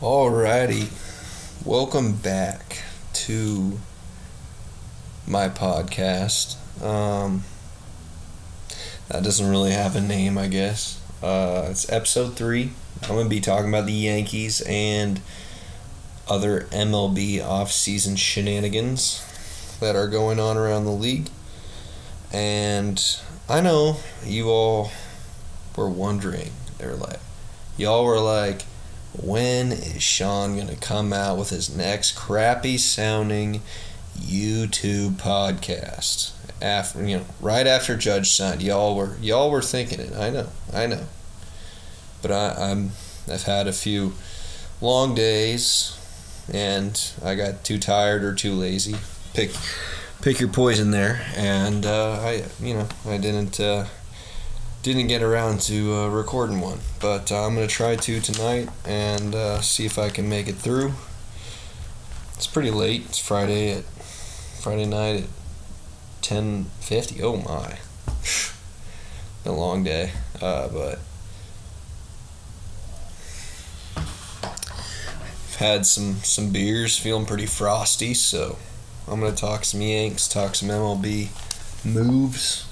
Alrighty, welcome back to my podcast. That doesn't really have a name, I guess. It's episode 3. I'm going to be talking about the Yankees and other MLB off-season shenanigans that are going on around the league. And I know you all were wondering, y'all were like, when is Sean going to come out with his next crappy sounding YouTube podcast? Right after Judge signed, y'all were thinking it. I know. But I've had a few long days, and I got too tired or too lazy. Pick your poison there, and I didn't get around to recording one, but I'm going to try to tonight and see if I can make it through. It's pretty late. It's Friday night at 10:50. Oh my. Been a long day, but I've had some beers, feeling pretty frosty, so I'm going to talk some Yanks, talk some MLB moves.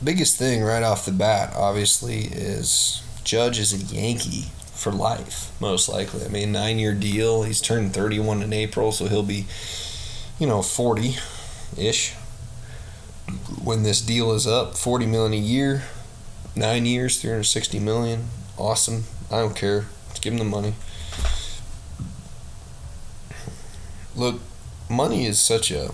Biggest thing right off the bat, obviously, is Judge is a Yankee for life, most likely. 9-year deal. He's turned 31 in April, so he'll be, 40-ish when this deal is up. $40 million a year, 9 years, $360 million. Awesome. I don't care. Just give him the money. Look, money is such a...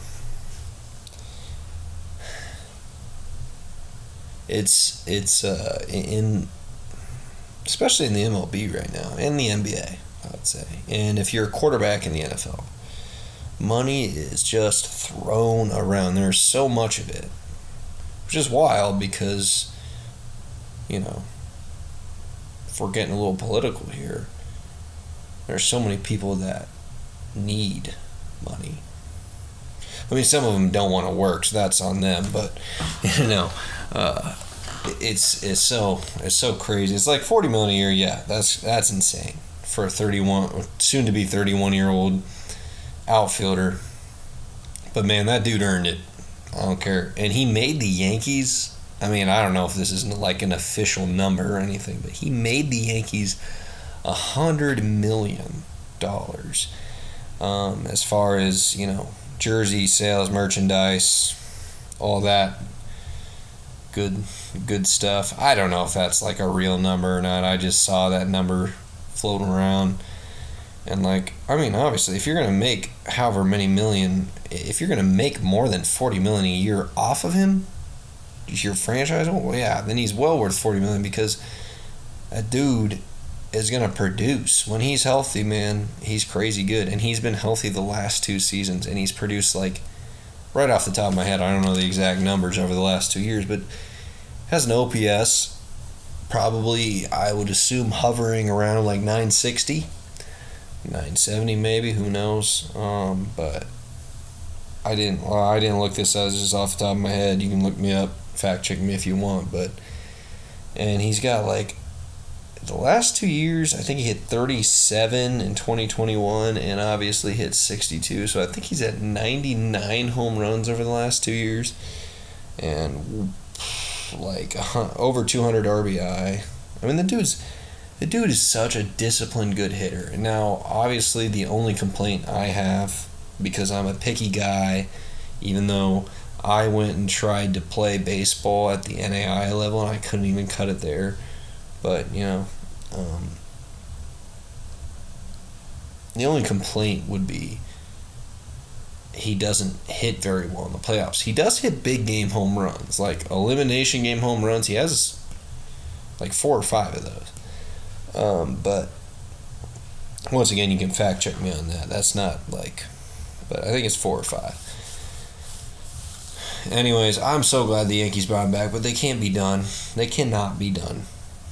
It's especially in the MLB right now, and the NBA, I would say. And if you're a quarterback in the NFL, money is just thrown around. There's so much of it, which is wild because, if we're getting a little political here, there's so many people that need money. Some of them don't want to work, so that's on them. But it's so crazy. It's like $40 million a year. Yeah, that's insane for a 31, soon to be 31-year-old outfielder. But man, that dude earned it. I don't care. And he made the Yankees. I don't know if this is like an official number or anything, but he made the Yankees $100 million. As far as jersey sales, merchandise, all that good stuff. I don't know if that's like a real number or not. I just saw that number floating around, and obviously, if you're gonna make however many million, if you're gonna make more than $40 million a year off of him, your franchise, well, yeah, then he's well worth $40 million, because that dude is gonna produce when he's healthy. Man, he's crazy good, and he's been healthy the last 2 seasons, and he's produced, right off the top of my head, I don't know the exact numbers over the last 2 years, but has an OPS probably, I would assume, hovering around 960, 970 maybe, who knows. But I didn't look this up, just off the top of my head. You can look me up, fact check me if you want, and he's got the last 2 years, I think he hit 37 in 2021, and obviously hit 62. So I think he's at 99 home runs over the last 2 years, and over 200 RBI. The dude is such a disciplined, good hitter. And now, obviously, the only complaint I have, because I'm a picky guy, even though I went and tried to play baseball at the NAI level and I couldn't even cut it there. But, the only complaint would be he doesn't hit very well in the playoffs. He does hit big game home runs, like elimination game home runs. He has 4 or 5 of those. But once again, you can fact check me on that. That's not but I think it's 4 or 5. Anyways, I'm so glad the Yankees brought him back, but they can't be done. They cannot be done,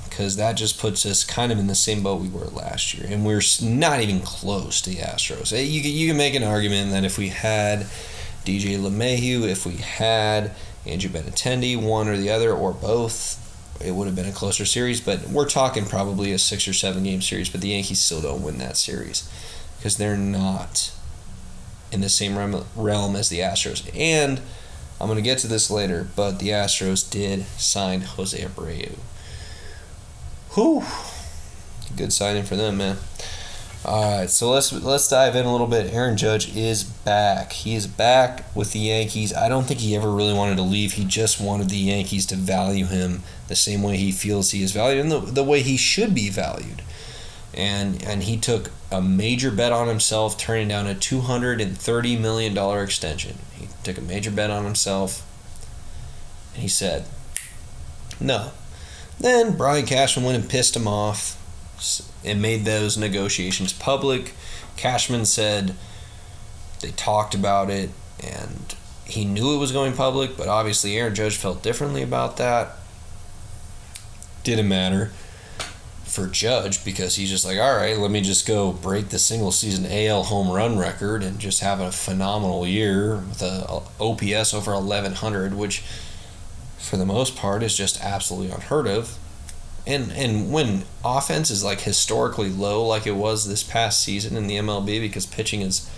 because that just puts us kind of in the same boat we were last year, and we're not even close to the Astros. You can make an argument that if we had DJ LeMahieu, if we had Andrew Benintendi, one or the other, or both, it would have been a closer series, but we're talking probably a 6 or 7 game series, but the Yankees still don't win that series because they're not in the same realm as the Astros. And I'm going to get to this later, but the Astros did sign Jose Abreu. Whew. Good signing for them, man. All right, so let's dive in a little bit. Aaron Judge is back. He is back with the Yankees. I don't think he ever really wanted to leave. He just wanted the Yankees to value him the same way he feels he is valued and the way he should be valued. And he took a major bet on himself, turning down a $230 million extension. He took a major bet on himself, and he said, no. Then Brian Cashman went and pissed him off and made those negotiations public. Cashman said they talked about it, and he knew it was going public, but obviously Aaron Judge felt differently about that. Didn't matter for Judge because he's just like, all right, let me just go break the single season AL home run record and just have a phenomenal year with a OPS over 1100, which for the most part is just absolutely unheard of. And when offense is like historically low like it was this past season in the MLB because pitching is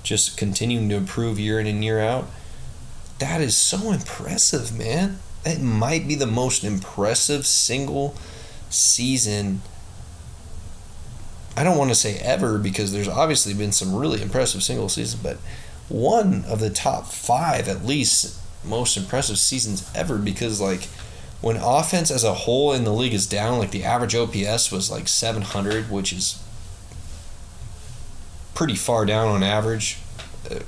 just continuing to improve year in and year out, that is so impressive, man. It might be the most impressive single season, I don't want to say ever because there's obviously been some really impressive single seasons, but one of the top 5 at least most impressive seasons ever because like when offense as a whole in the league is down, like the average OPS was like 700, which is pretty far down on average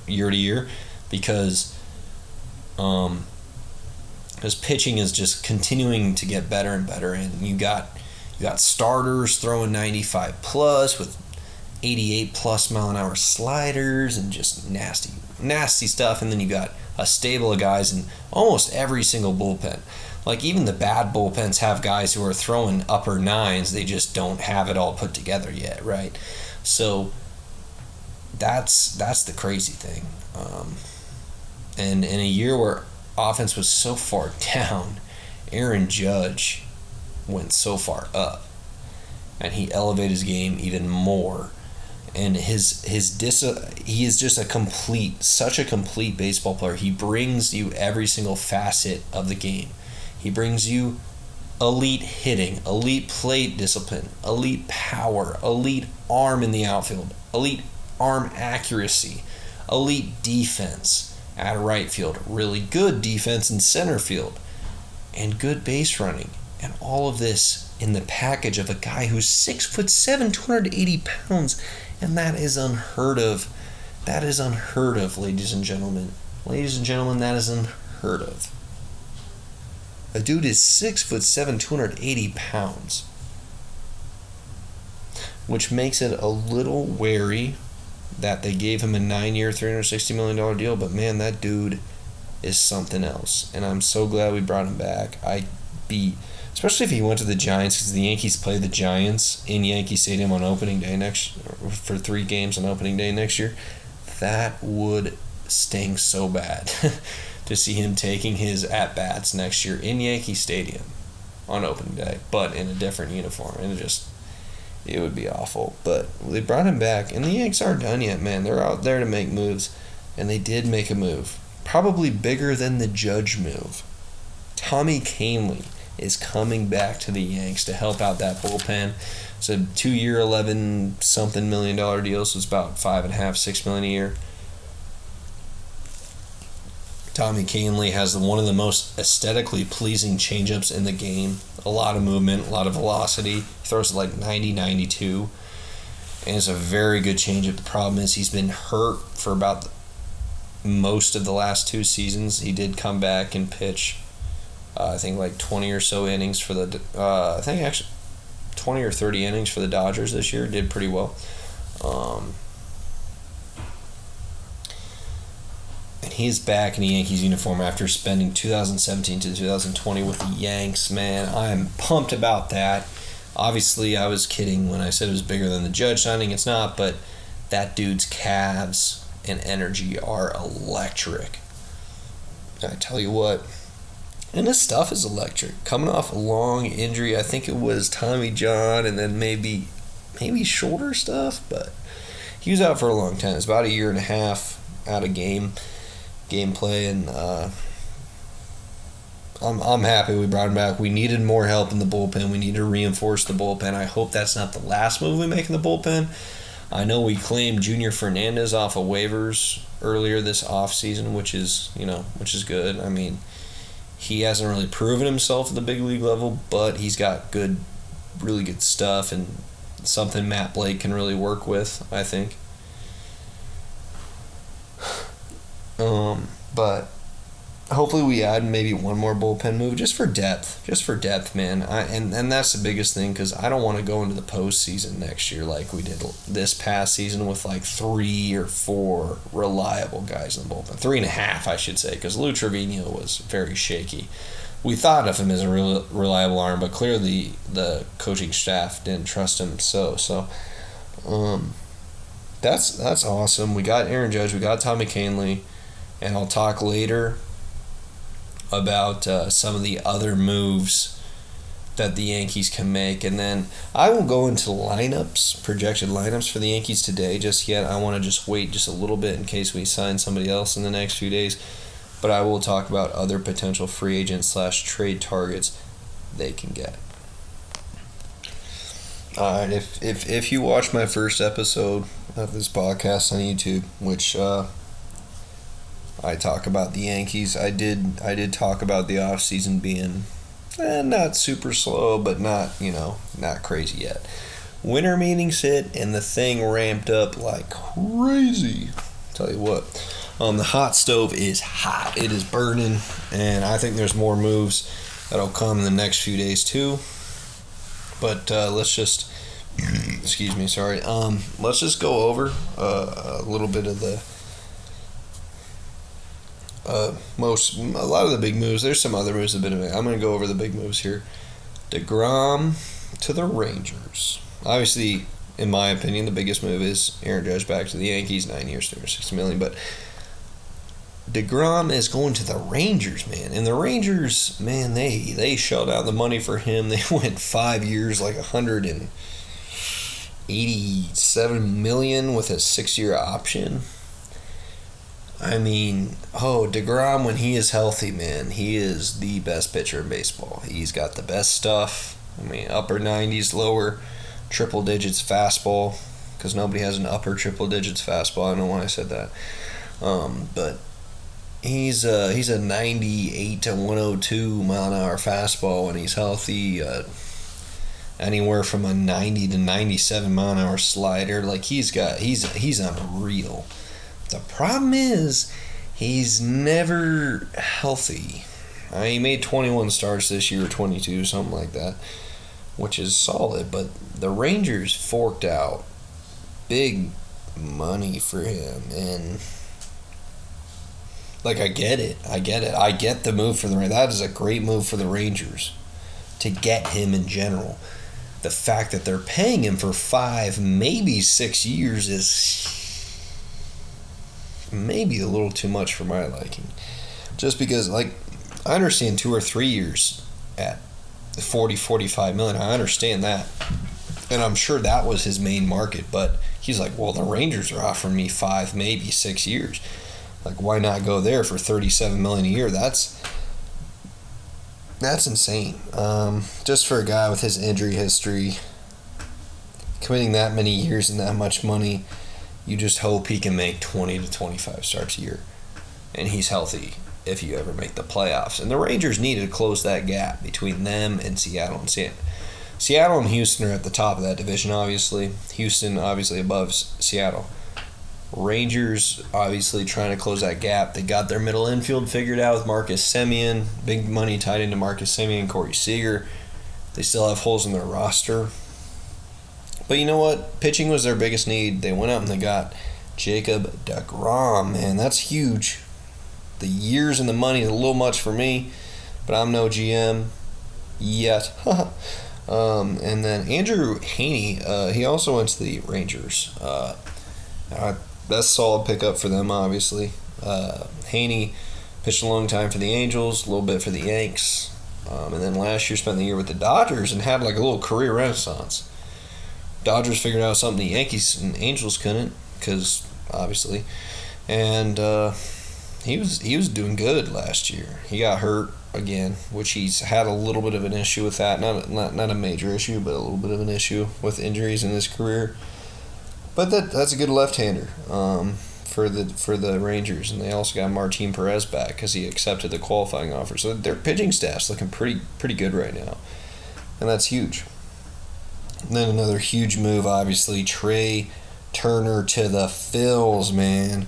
year to year because pitching is just continuing to get better and better, and you got starters throwing 95 plus with 88 plus mile an hour sliders and just nasty stuff, and then you got a stable of guys in almost every single bullpen. Like even the bad bullpens have guys who are throwing upper 9s, they just don't have it all put together yet, right? So that's the crazy thing. And in a year where offense was so far down, Aaron Judge went so far up, and he elevated his game even more. And he is just such a complete baseball player. He brings you every single facet of the game. He brings you elite hitting, elite plate discipline, elite power, elite arm in the outfield, elite arm accuracy, elite defense at right field, really good defense in center field, and good base running. And all of this in the package of a guy who's 6'7", 280 pounds, and that is unheard of. That is unheard of, ladies and gentlemen. Ladies and gentlemen, that is unheard of. A dude is 6'7", 280 pounds, which makes it a little wary that they gave him a 9-year, $360 million deal. But man, that dude is something else, and I'm so glad we brought him back. Especially if he went to the Giants, because the Yankees play the Giants in Yankee Stadium on opening day for 3 games on opening day next year. That would sting so bad to see him taking his at-bats next year in Yankee Stadium on opening day, but in a different uniform. And it would be awful. But they brought him back, and the Yanks aren't done yet, man. They're out there to make moves, and they did make a move. Probably bigger than the Judge move. Tommy Kahnle is coming back to the Yanks to help out that bullpen. It's a 2-year, $11-something million deal, so it's about $5.5, $6 million a year. Tommy Kahnle has one of the most aesthetically pleasing changeups in the game. A lot of movement, a lot of velocity. He throws it like 90, 92. And it's a very good changeup. The problem is he's been hurt for about most of the last 2 seasons. He did come back and pitch, I think like 20 or so innings for the, 20 or 30 innings for the Dodgers this year. Did pretty well. And he's back in the Yankees uniform after spending 2017 to 2020 with the Yanks, man. I am pumped about that. Obviously, I was kidding when I said it was bigger than the Judge signing. It's not, but that dude's calves and energy are electric. I tell you what, And his stuff is electric. Coming off a long injury, I think it was Tommy John, and then maybe shoulder stuff, but he was out for a long time. It's about a year and a half out of gameplay, and I'm happy we brought him back. We needed more help in the bullpen. We need to reinforce the bullpen. I hope that's not the last move we make in the bullpen. I know we claimed Junior Fernandez off of waivers earlier this offseason, which is good. I mean, he hasn't really proven himself at the big league level, but he's got really good stuff, and something Matt Blake can really work with, I think. But hopefully we add maybe one more bullpen move just for depth, man. And that's the biggest thing, because I don't want to go into the postseason next year like we did this past season with like 3 or 4 reliable guys in the bullpen. 3.5, I should say, because Lou Trevino was very shaky. We thought of him as a real reliable arm, but clearly the coaching staff didn't trust him. So that's awesome. We got Aaron Judge, we got Tommy Kahnle, and I'll talk later about some of the other moves that the Yankees can make, and then I will go into projected lineups for the Yankees today just yet. I want to just wait just a little bit in case we sign somebody else in the next few days, but I will talk about other potential free agents / trade targets they can get. Alright, if you watch my first episode of this podcast on YouTube, which I talk about the Yankees, I did talk about the offseason being not super slow, but not crazy yet. Winter meetings hit, and the thing ramped up like crazy. Tell you what, the hot stove is hot. It is burning, and I think there's more moves that'll come in the next few days too. But let's just, excuse me, sorry. Let's just go over a little bit of the a lot of the big moves. There's some other moves that have been made. I'm going to go over the big moves here. DeGrom to the Rangers. Obviously, in my opinion, the biggest move is Aaron Judge back to the Yankees, 9 years, $360 million. But DeGrom is going to the Rangers, man. And the Rangers, man, they shelled out the money for him. They went 5 years, like $187 million with a 6-year option. I mean, DeGrom, when he is healthy, man, he is the best pitcher in baseball. He's got the best stuff. I mean, upper 90s, lower triple digits fastball, because nobody has an upper triple digits fastball. I don't know why I said that. But he's a 98 to 102 mile an hour fastball when he's healthy. Anywhere from a 90 to 97 mile an hour slider. Like he's unreal. The problem is he's never healthy. He made 21 starts this year, 22, something like that, which is solid. But the Rangers forked out big money for him, and I get it. I get the move for the Rangers. That is a great move for the Rangers to get him in general. The fact that they're paying him for 5, maybe 6 years is maybe a little too much for my liking. Just because, I understand 2 or 3 years at 40, 45 million. I understand that. And I'm sure that was his main market. But he's like, well, the Rangers are offering me 5, maybe 6 years. Why not go there for $37 million a year? That's insane. Just for a guy with his injury history, committing that many years and that much money, you just hope he can make 20 to 25 starts a year. And he's healthy if you ever make the playoffs. And the Rangers need to close that gap between them and Seattle. And Seattle and Houston are at the top of that division, obviously. Houston, obviously, above Seattle. Rangers, obviously, trying to close that gap. They got their middle infield figured out with Marcus Semien. Big money tied into Marcus Semien, Corey Seager. They still have holes in their roster. But you know what? Pitching was their biggest need. They went out and they got Jacob DeGrom, man. That's huge. The years and the money is a little much for me, but I'm no GM yet. And then Andrew Heaney, he also went to the Rangers. That's a solid pickup for them, obviously. Heaney, Pitched a long time for the Angels, a little bit for the Yanks. And then last year spent the year with the Dodgers and had like a little career renaissance. Dodgers figured out something the Yankees and Angels couldn't, because obviously, and he was doing good last year. He got hurt again, which he's had a little bit of an issue with that. Not a major issue, but a little bit of an issue with injuries in his career. But that's a good left-hander for the Rangers, and they also got Martin Perez back because he accepted the qualifying offer. So their pitching staff's looking pretty good right now, and that's huge. And then another huge move, obviously, Trey Turner to the Phils, man.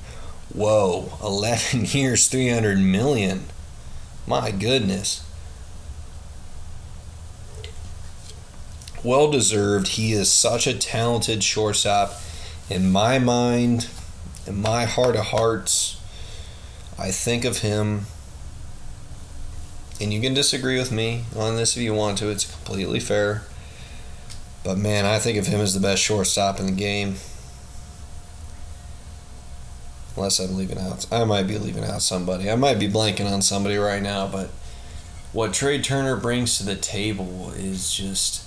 Whoa, 11 years, $300 million. My goodness. Well deserved. He is such a talented shortstop. In my mind, in my heart of hearts, I think of him, and you can disagree with me on this if you want to. It's completely fair. But man, I think of him as the best shortstop in the game. Unless I'm leaving out. I might be leaving out somebody. I might be blanking on somebody right now, but what Trey Turner brings to the table is just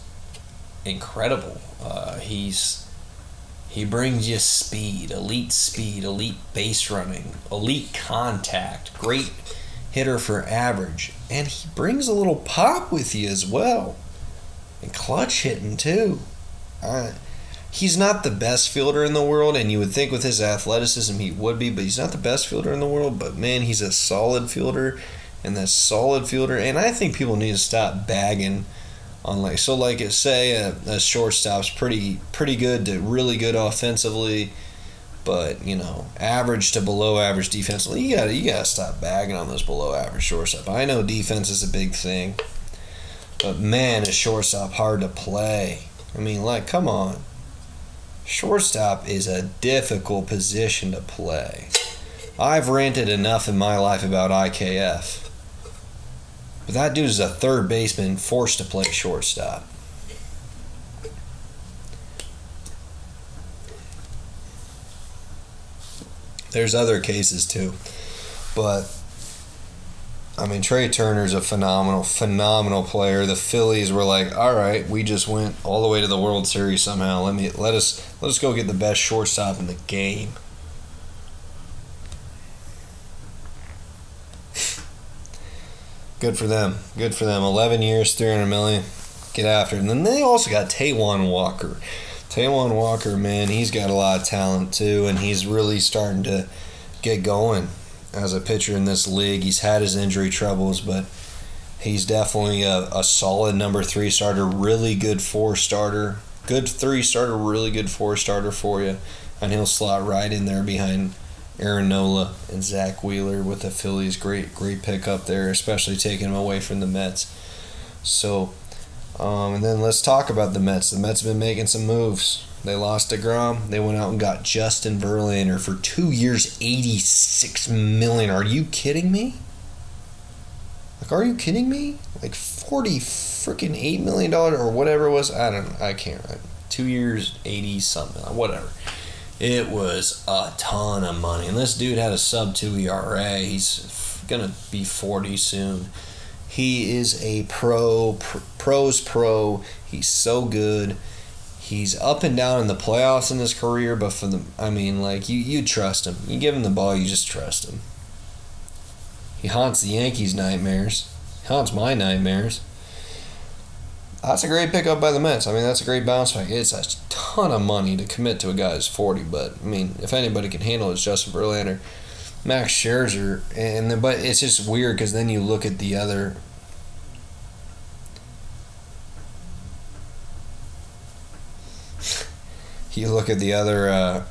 incredible. He brings you speed, elite base running, elite contact, great hitter for average, and he brings a little pop with you as well. And clutch hitting, too. He's not the best fielder in the world, and you would think with his athleticism he would be, but he's not the best fielder in the world. But, man, he's a solid fielder, and I think people need to stop bagging on, say a shortstop's pretty good to really good offensively, but, average to below average defensively. You gotta stop bagging on those below average shortstop. I know defense is a big thing. But man, is shortstop hard to play. I mean, come on. Shortstop is a difficult position to play. I've ranted enough in my life about IKF. But that dude is a third baseman forced to play shortstop. There's other cases too. But I mean, Trey Turner's a phenomenal player. The Phillies were like, all right, we just went all the way to the World Series somehow. Let us go get the best shortstop in the game. Good for them. 11 years, $300 million. Get after it. And then they also got Taijuan Walker. Taijuan Walker, man, he's got a lot of talent too, and he's really starting to get going as a pitcher in this league. He's had his injury troubles, but he's definitely a solid number 3 starter, really good 4 starter, good 3 starter, really good 4 starter for you, and he'll slot right in there behind Aaron Nola and Zach Wheeler with the Phillies. Great pickup there, especially taking him away from the Mets. So, and then let's talk about the Mets. The Mets have been making some moves. They lost DeGrom. They went out and got Justin Verlander for 2 years, $86 million. Are you kidding me? Are you kidding me? $48 million or whatever it was. I can't. 2 years, 80 something, whatever. It was a ton of money. And this dude had a sub-2 ERA. He's going to be 40 soon. He is a pro's pro. He's so good. He's up and down in the playoffs in his career, but you trust him. You give him the ball, you just trust him. He haunts the Yankees' nightmares. He haunts my nightmares. That's a great pickup by the Mets. That's a great bounce back. It's a ton of money to commit to a guy who's 40, but, if anybody can handle it, it's Justin Verlander. Max Scherzer, but it's just weird because then you look at the other... You look at the other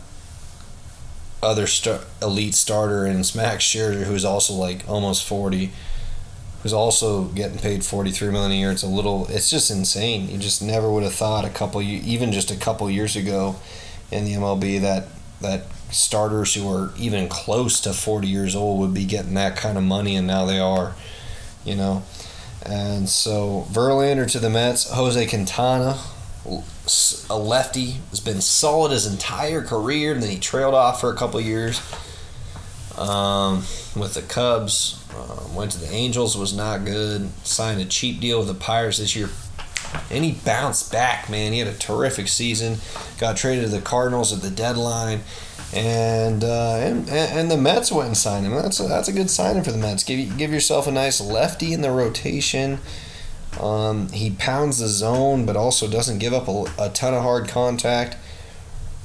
elite starter, and it's Max Scherzer, who's also almost 40, who's also getting paid $43 million a year. It's just insane. You just never would have thought even just a couple years ago in the MLB that starters who are even close to 40 years old would be getting that kind of money, and now they are, And so Verlander to the Mets. Jose Quintana, a lefty, has been solid his entire career, and then he trailed off for a couple years with the Cubs. Went to the Angels, was not good. Signed a cheap deal with the Pirates this year. And he bounced back, man. He had a terrific season. Got traded to the Cardinals at the deadline. And the Mets went and signed him. That's a good signing for the Mets. Give yourself a nice lefty in the rotation. He pounds the zone, but also doesn't give up a ton of hard contact.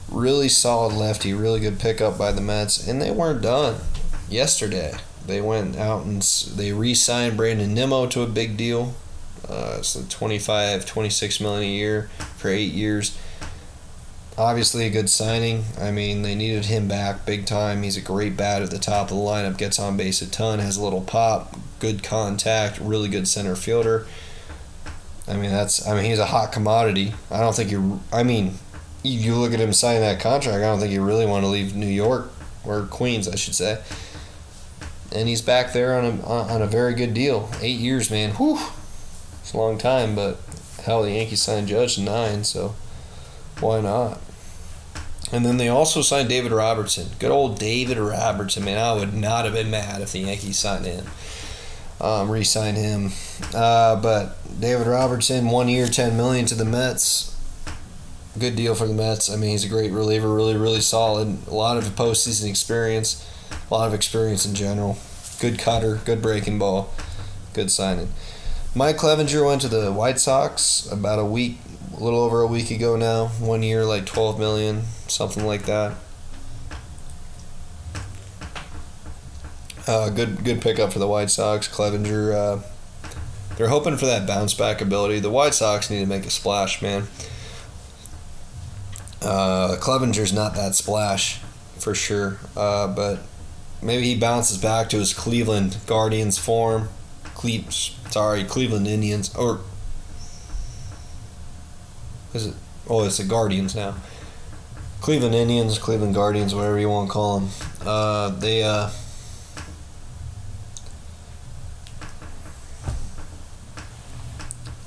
Really solid lefty, really good pickup by the Mets. And they weren't done yesterday. They went out and they re-signed Brandon Nimmo to a big deal. So $26 million a year for 8 years. Obviously a good signing. I mean, they needed him back big time. He's a great bat at the top of the lineup, gets on base a ton, has a little pop, good contact, really good center fielder. He's a hot commodity. I don't think you look at him signing that contract, I don't think you really want to leave New York, or Queens, I should say. And he's back there on a very good deal. 8 years, man. Whew. It's a long time, but hell, the Yankees signed Judge to 9, so why not? And then they also signed David Robertson. Good old David Robertson, man. I would not have been mad if the Yankees signed him. Re-signed him. But David Robertson, 1 year, $10 million to the Mets. Good deal for the Mets. I mean, he's a great reliever, really, really solid. A lot of postseason experience. A lot of experience in general. Good cutter, good breaking ball. Good signing. Mike Clevenger went to the White Sox about a little over a week ago now. 1 year, like $12 million, something like that. Good pickup for the White Sox. Clevenger, they're hoping for that bounce back ability. The White Sox need to make a splash, man. Clevenger's not that splash for sure, but maybe he bounces back to his Cleveland Guardians form. Cleveland Indians, or is it? Oh, it's the Guardians now. Cleveland Indians, Cleveland Guardians, whatever you want to call them.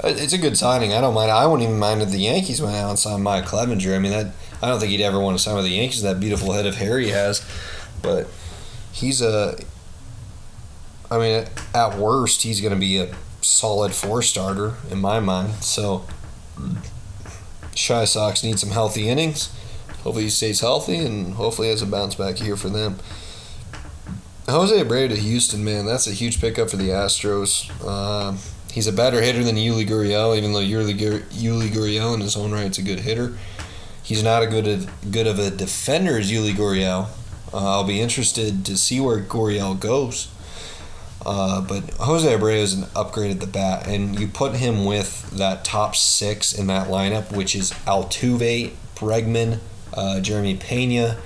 It's a good signing. I don't mind. I wouldn't even mind if the Yankees went out and signed Mike Clevenger. I mean, I don't think he'd ever want to sign with the Yankees. That beautiful head of hair he has, but he's at worst, he's going to be a solid 4-starter in my mind. So, Chi Sox need some healthy innings. Hopefully he stays healthy, and hopefully has a bounce back here for them. Jose Abreu to Houston, man, that's a huge pickup for the Astros. He's a better hitter than Yuli Gurriel, even though Yuli Gurriel in his own right is a good hitter. He's not as good of a defender as Yuli Gurriel. I'll be interested to see where Gurriel goes. But Jose Abreu is an upgrade at the bat, and you put him with that top 6 in that lineup, which is Altuve, Bregman, Jeremy Pena,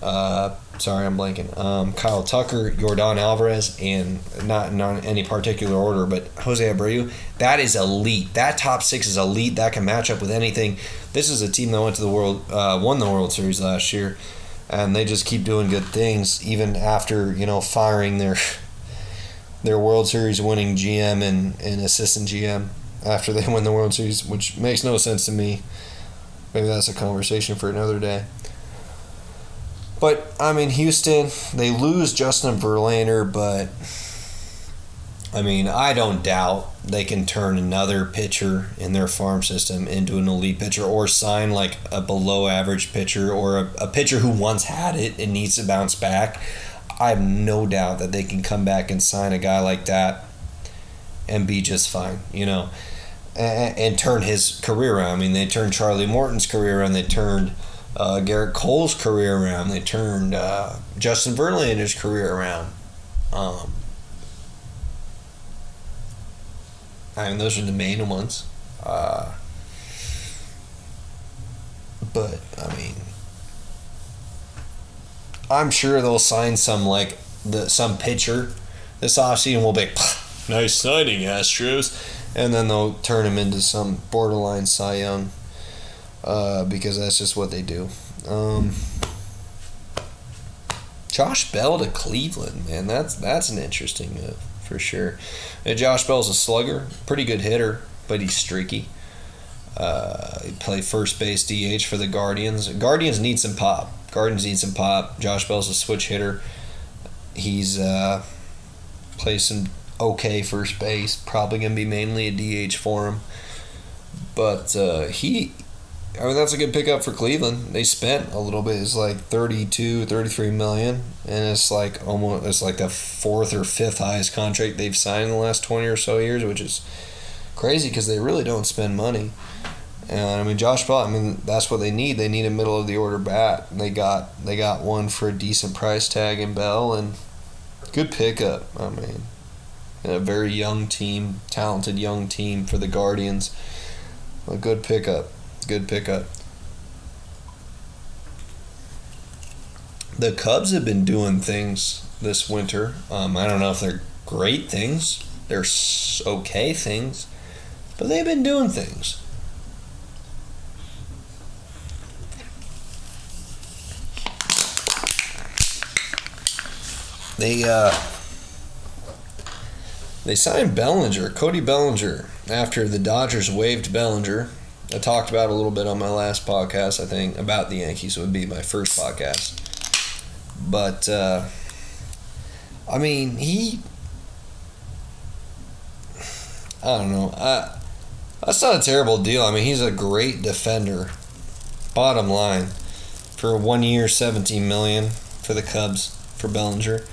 Kyle Tucker, Yordan Alvarez, and not in any particular order, but Jose Abreu. That is elite. That top 6 is elite. That can match up with anything. This is a team that went to won the World Series last year, and they just keep doing good things even after firing their World Series winning GM and assistant GM after they win the World Series, which makes no sense to me. Maybe that's a conversation for another day. But, Houston, they lose Justin Verlander, but, I don't doubt they can turn another pitcher in their farm system into an elite pitcher, or sign like a below-average pitcher, or a pitcher who once had it and needs to bounce back. I have no doubt that they can come back and sign a guy like that and be just fine, and turn his career around. They turned Charlie Morton's career around. They turned Garrett Cole's career around. They turned Justin Verlander's career around. Those are the main ones. But, I'm sure they'll sign some pitcher this offseason. Will be nice signing, Astros, and then they'll turn him into some borderline Cy Young, because that's just what they do. Josh Bell to Cleveland, man, that's an interesting move for sure. And Josh Bell's a slugger, pretty good hitter, but he's streaky. He played first base DH for the Guardians. Guardians need some pop. Josh Bell's a switch hitter. He's Play some okay first base. Probably going to be mainly a DH for him. But that's a good pickup for Cleveland. They spent a little bit. It's like 33 million, and it's like the fourth or fifth highest contract they've signed in the last 20 or so years, which is crazy because they really don't spend money. And Josh Bell, that's what they need. They need a middle of the order bat. They got one for a decent price tag in Bell, and good pickup. And a very young team, talented young team for the Guardians. A good pickup. Good pickup. The Cubs have been doing things this winter. I don't know if they're great things. They're okay things. But they've been doing things. They signed Cody Bellinger, after the Dodgers waived Bellinger. I talked about it a little bit on my last podcast, I think, about the Yankees. It would be my first podcast. But, I don't know. That's not a terrible deal. He's a great defender. Bottom line, for 1 year, $17 million for the Cubs for Bellinger.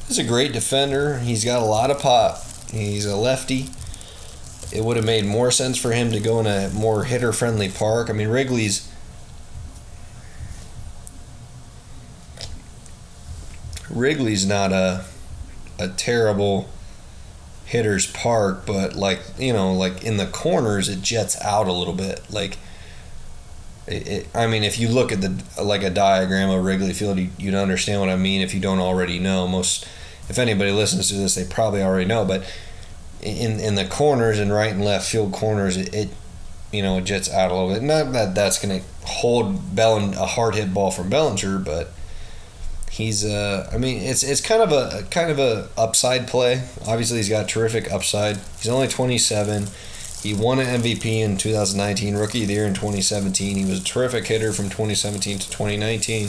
He's a great defender. He's got a lot of pop. He's a lefty. It would have made more sense for him to go in a more hitter-friendly park. Wrigley's not a terrible hitter's park, but like in the corners it jets out a little bit. If you look at a diagram of Wrigley Field, you'd understand what I mean if you don't already know. If anybody listens to this, they probably already know, but in the corners and right and left field corners, it jets out a little bit. Not that that's going to hold a hard hit ball from Bellinger, but he's it's kind of a upside play. Obviously, he's got terrific upside. He's only 27. He won an MVP in 2019, Rookie of the Year in 2017. He was a terrific hitter from 2017 to 2019,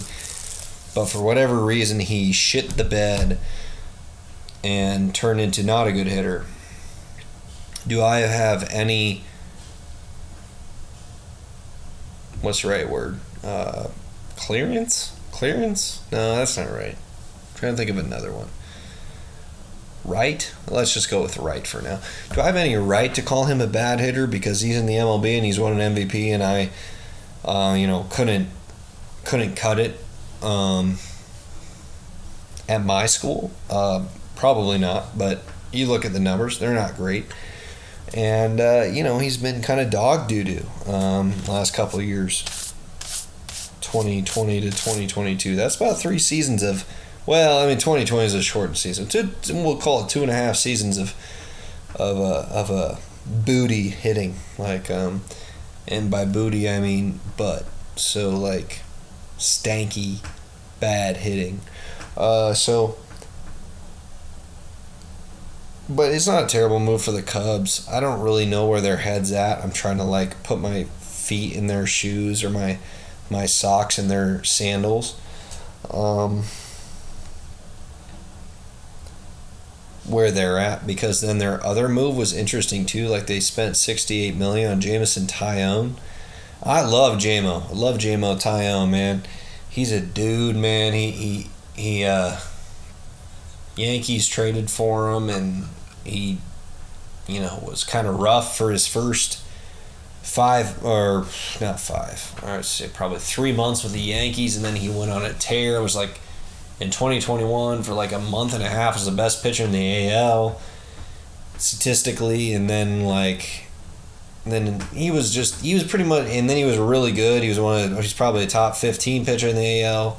but for whatever reason, he shit the bed and turned into not a good hitter. Do I have any, what's the right word? Clearance? No, that's not right. I'm trying to think of another one. Right? Let's just go with right for now. Do I have any right to call him a bad hitter because he's in the MLB and he's won an MVP and I, couldn't cut it at my school? Probably not, but you look at the numbers, they're not great. And, he's been kind of dog doo-doo last couple of years. 2020 to 2022. That's about 3 seasons of, 2020 is a shortened season. We'll call it 2.5 seasons of a booty hitting. And by booty, I mean butt. So, stanky, bad hitting. But it's not a terrible move for the Cubs. I don't really know where their head's at. I'm trying to put my feet in their shoes or my socks in their sandals. Where they're at, because then their other move was interesting too. They spent $68 million on Jameson Taillon. I love JMO. I love JMO Taillon, man. He's a dude, man. He Yankees traded for him, and he, was kind of rough for his first 5, I'd say probably 3 months with the Yankees, and then he went on a tear. It was in 2021 for a month and a half was the best pitcher in the AL statistically, and then he was pretty much, and then he was really good. He's probably a top 15 pitcher in the AL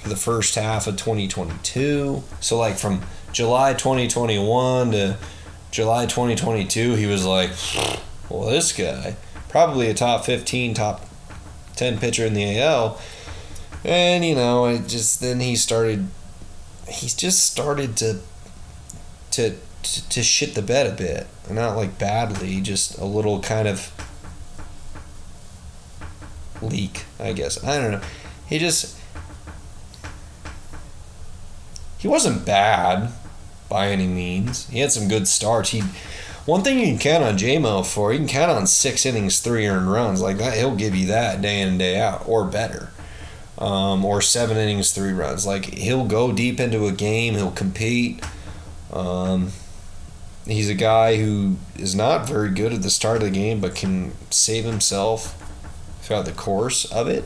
for the first half of 2022. So from July 2021 to July 2022, he was well, this guy, probably a top 15, top 10 pitcher in the AL. And, then he just started to shit the bed a bit. Not badly, just a little kind of leak, I guess. I don't know. He wasn't bad. by any means. He had some good starts. One thing you can count on J-Mo for, you can count on 6 innings, 3 earned runs. Like that, he'll give you that day in and day out, or better. Or 7 innings, 3 runs. Like, he'll go deep into a game. He'll compete. He's a guy who is not very good at the start of the game, but can save himself throughout the course of it.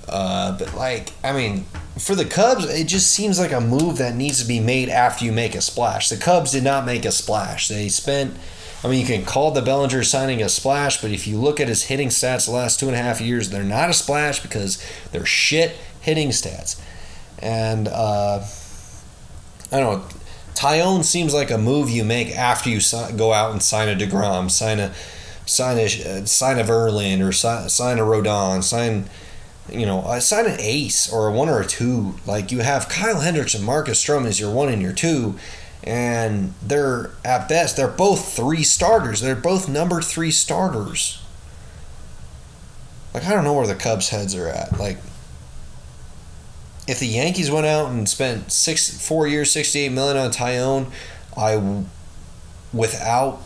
But, like, I mean, for the Cubs, it just seems like a move that needs to be made after you make a splash. The Cubs did not make a splash. They spent, I mean, you can call the Bellinger signing a splash, but if you look at his hitting stats the last 2.5 years, they're not a splash because they're shit hitting stats. And, I don't know, Tyone seems like a move you make after you go out and sign a DeGrom, sign a Verlander, or sign a Rodon, sign an ace or a 1 or a 2. Like, you have Kyle Hendricks and Marcus Stroman as your 1 and your 2, and they're, at best, they're both 3 starters. They're both number 3 starters. Like, I don't know where the Cubs' heads are at. Like, if the Yankees went out and spent 4 years, $68 million on Tyone, without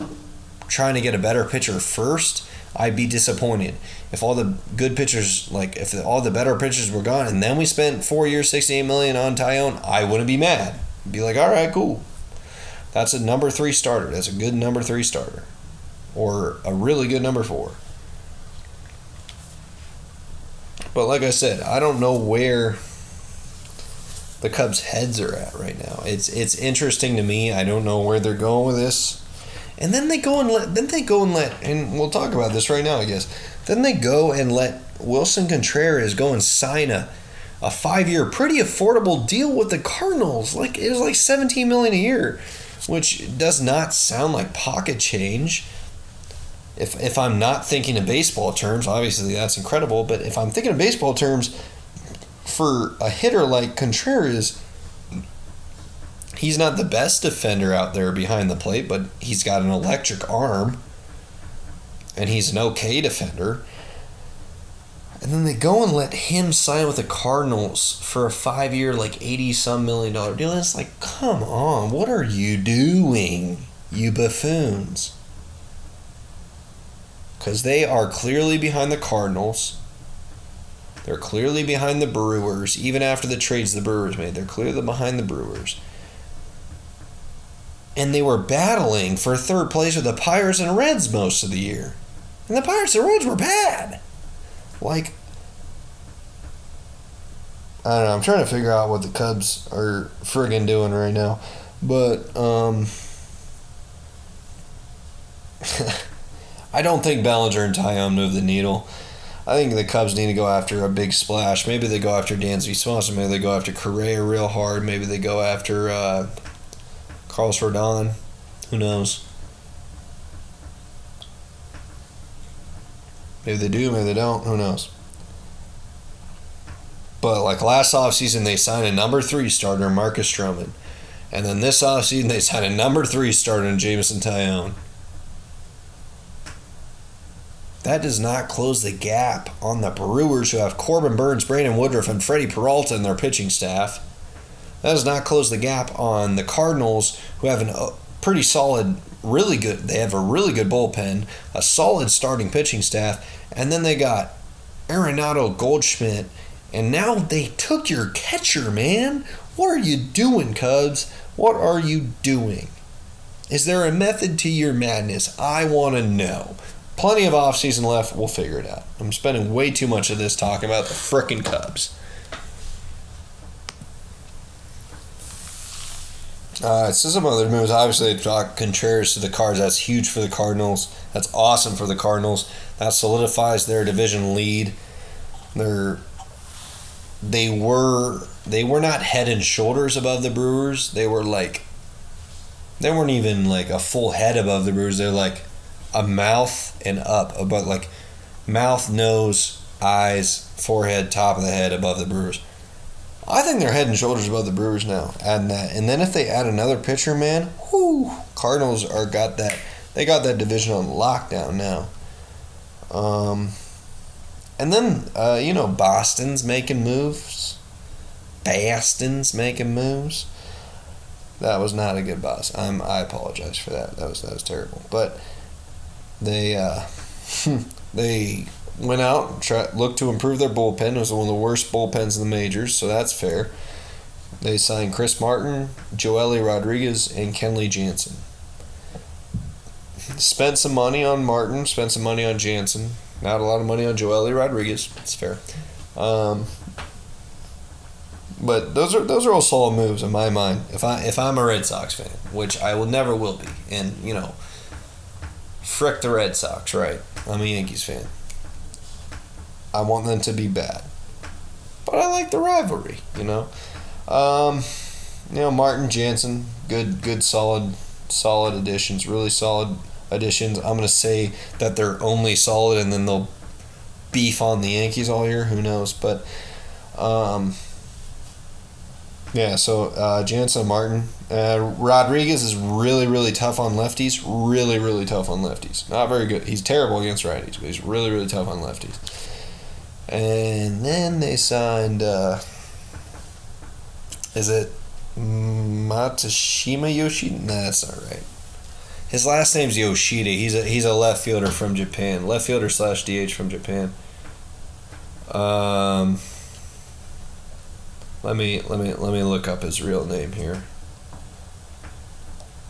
trying to get a better pitcher first, I'd be disappointed. If all the good pitchers, like if all the better pitchers were gone, and then we spent 4 years, $68 million on Tyone, I wouldn't be mad. I'd be like, all right, cool. That's a number 3 starter. That's a good number 3 starter, or a really good number 4. But like I said, I don't know where the Cubs' heads are at right now. It's interesting to me. I don't know where they're going with this. And then they go and let, and we'll talk about this right now, I guess. Then they go and let Wilson Contreras go and sign a 5-year, pretty affordable deal with the Cardinals. Like, it was like $17 million a year, which does not sound like pocket change. If I'm not thinking in baseball terms, obviously that's incredible. But if I'm thinking in baseball terms, for a hitter like Contreras, he's not the best defender out there behind the plate, but he's got an electric arm, and he's an okay defender. And then they go and let him sign with the Cardinals for a 5-year, like $80-some million deal. And it's like, come on, what are you doing, you buffoons? Because they are clearly behind the Cardinals. They're clearly behind the Brewers. Even after the trades the Brewers made, they're clearly behind the Brewers. And they were battling for 3rd place with the Pirates and Reds most of the year. And the Pirates and Reds were bad. Like, I don't know. I'm trying to figure out what the Cubs are friggin' doing right now. But, I don't think Bellinger and Tyone move the needle. I think the Cubs need to go after a big splash. Maybe they go after Dansby Swanson. Maybe they go after Correa real hard. Maybe they go after Carlos Rodon. Who knows? Maybe they do, maybe they don't. Who knows? But like last offseason, they signed a number 3 starter, Marcus Stroman. And then this offseason, they signed a number 3 starter in Jameson Tyone. That does not close the gap on the Brewers, who have Corbin Burns, Brandon Woodruff, and Freddie Peralta in their pitching staff. That does not close the gap on the Cardinals, who have a pretty solid, really good. They have a really good bullpen, a solid starting pitching staff, and then they got Arenado, Goldschmidt, and now they took your catcher, man. What are you doing, Cubs? What are you doing? Is there a method to your madness? I want to know. Plenty of offseason left. We'll figure it out. I'm spending way too much of this talking about the frickin' Cubs. So some other moves. Obviously, they talk Contreras to the Cards. That's huge for the Cardinals. That's awesome for the Cardinals. That solidifies their division lead. They were not head and shoulders above the Brewers. They weren't even like a full head above the Brewers. They're like a mouth and up, about like mouth, nose, eyes, forehead, top of the head above the Brewers. I think they're head and shoulders above the Brewers now. Adding that, and then if they add another pitcher, man, Cardinals got that. They got that division on lockdown now. And then Boston's making moves. That was not a good boss. I apologize for that. That was terrible. But they they went out and looked to improve their bullpen. It was one of the worst bullpens in the majors, so that's fair. They signed Chris Martin, Joely Rodriguez, and Kenley Jansen. Spent some money on Martin, spent some money on Jansen. Not a lot of money on Joely Rodriguez. It's fair. But those are all solid moves in my mind. If I'm a Red Sox fan, which I never will be, and frick the Red Sox, right? I'm a Yankees fan. I want them to be bad, but I like the rivalry. Martin, Jansen, good, solid additions, really solid additions. I'm gonna say that they're only solid, and then they'll beef on the Yankees all year. Who knows? But so Jansen and Martin. Rodriguez is really, really tough on lefties. Really, really tough on lefties. Not very good. He's terrible against righties, but he's really, really tough on lefties. And then they signed, is it Matsushima Yoshida? Nah, that's not right. His last name's Yoshida. He's a left fielder from Japan. Left fielder / DH from Japan. Let me look up his real name here.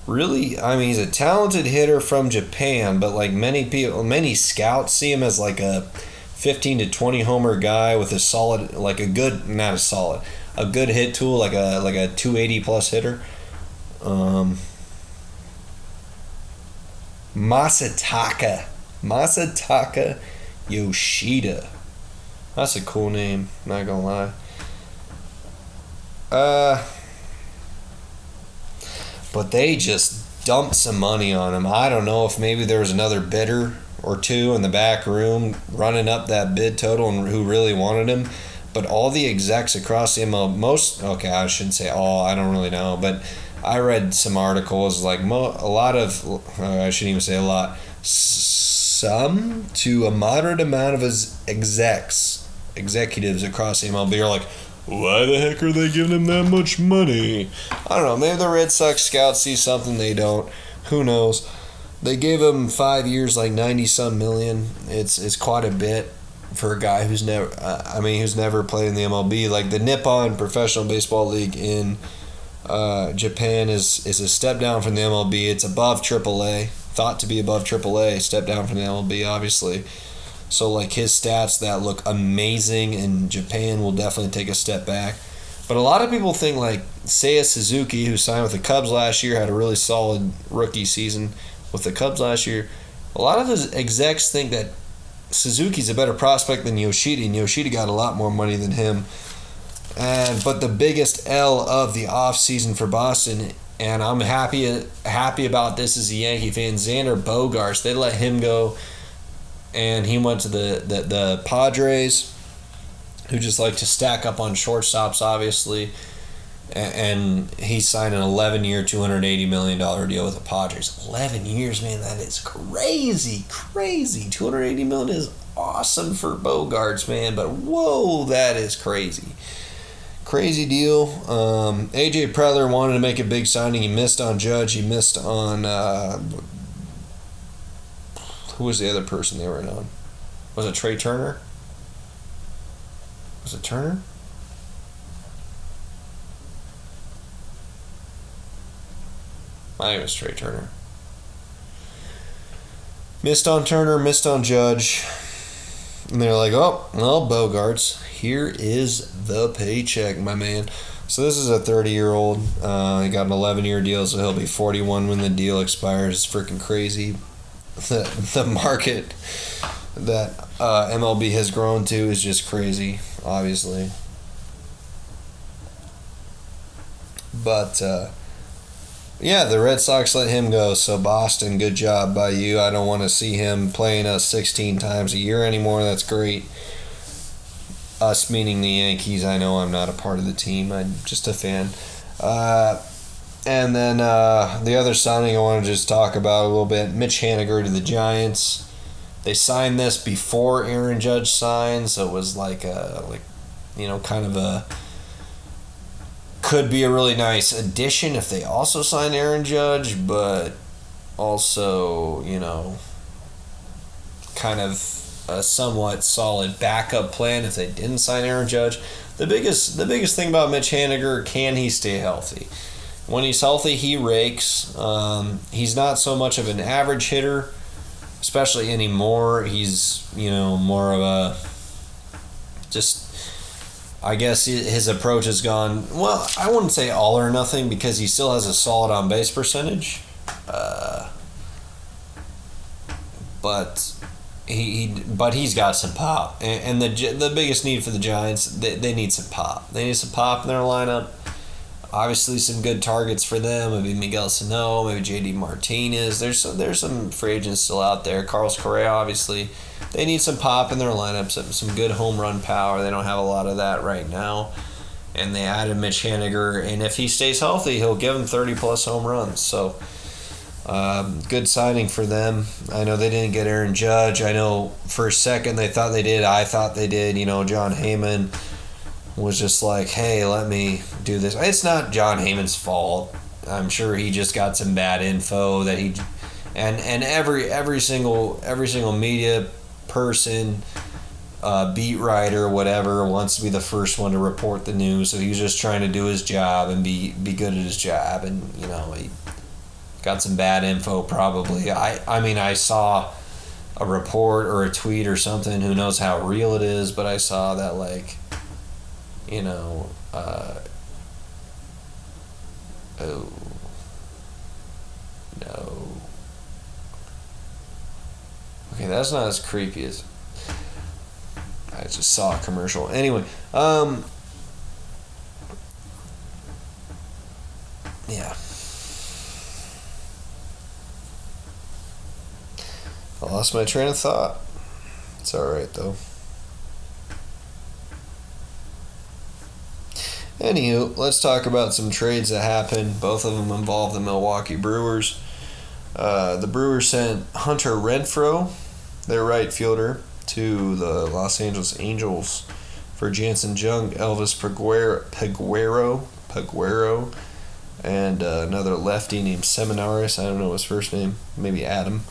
Really, he's a talented hitter from Japan, but like many scouts see him as like a 15 to 20 homer guy with a solid, like a good hit tool, like a 280 plus hitter. Masataka Yoshida. That's a cool name, not gonna lie. But they just dumped some money on him. I don't know if maybe there was another bidder or two in the back room running up that bid total and who really wanted him. But all the execs across the MLB, I shouldn't say all, I don't really know, but I read some articles like a lot of, I shouldn't even say a lot, some to a moderate amount of his executives across the MLB are like, why the heck are they giving him that much money? I don't know. Maybe the Red Sox scouts see something they don't. Who knows? They gave him 5 years, like 90-some million. It's quite a bit for a guy who's never played in the MLB. Like the Nippon Professional Baseball League in Japan is a step down from the MLB. It's above AAA, thought to be above AAA. Step down from the MLB, obviously. So, like, his stats that look amazing in Japan will definitely take a step back. But a lot of people think, like, Seiya Suzuki, who signed with the Cubs last year, had a really solid rookie season with the Cubs last year. A lot of his execs think that Suzuki's a better prospect than Yoshida, and Yoshida got a lot more money than him. But the biggest L of the offseason for Boston, and I'm happy about this as a Yankee fan, Xander Bogaerts. They let him go. And he went to the Padres, who just like to stack up on shortstops, obviously. And he signed an 11-year, $280 million deal with the Padres. 11 years, man, that is crazy. $280 million is awesome for Bogaerts, man. But, whoa, that is crazy. Crazy deal. A.J. Preller wanted to make a big signing. He missed on Judge. He missed on... who was the other person they were in on? Was it Trey Turner? Was it Turner? I think it was Trey Turner. Missed on Turner, missed on Judge. And they're like, oh, well, Bogaerts, here is the paycheck, my man. So this is a 30-year-old. He got an 11-year deal, so he'll be 41 when the deal expires. It's freaking crazy. The market that MLB has grown to is just crazy, obviously. But, the Red Sox let him go, so Boston, good job by you. I don't want to see him playing us 16 times a year anymore. That's great. Us meaning the Yankees. I know I'm not a part of the team. I'm just a fan. And then the other signing I want to just talk about a little bit, Mitch Haniger to the Giants. They signed this before Aaron Judge signed, so it was kind of a could be a really nice addition if they also sign Aaron Judge, but also, kind of a somewhat solid backup plan if they didn't sign Aaron Judge. The biggest thing about Mitch Haniger, can he stay healthy? When he's healthy, he rakes. He's not so much of an average hitter, especially anymore. He's, more of a I guess his approach has gone, well, I wouldn't say all or nothing because he still has a solid on-base percentage. But he's got some pop. And the biggest need for the Giants, they need some pop. They need some pop in their lineup. Obviously, some good targets for them. Maybe Miguel Sano, maybe J.D. Martinez. There's some free agents still out there. Carlos Correa, obviously. They need some pop in their lineup, some good home run power. They don't have a lot of that right now. And they added Mitch Haniger, and if he stays healthy, he'll give them 30-plus home runs. So, good signing for them. I know they didn't get Aaron Judge. I know for a second they thought they did. I thought they did. John Heyman was just like, hey, let me do this. It's not John Heyman's fault. I'm sure he just got some bad info that he and every single media person, beat writer, whatever, wants to be the first one to report the news. So he was just trying to do his job and be good at his job, and he got some bad info probably. I saw a report or a tweet or something. Who knows how real it is? But I saw that oh, no. Okay, that's not as creepy as... I just saw a commercial. Anyway, yeah. I lost my train of thought. It's alright, though. Anywho, let's talk about some trades that happened. Both of them involve the Milwaukee Brewers. The Brewers sent Hunter Renfroe, their right fielder, to the Los Angeles Angels for Jansen Jung, Elvis Peguero, and another lefty named Seminaris. I don't know his first name. Maybe Adam.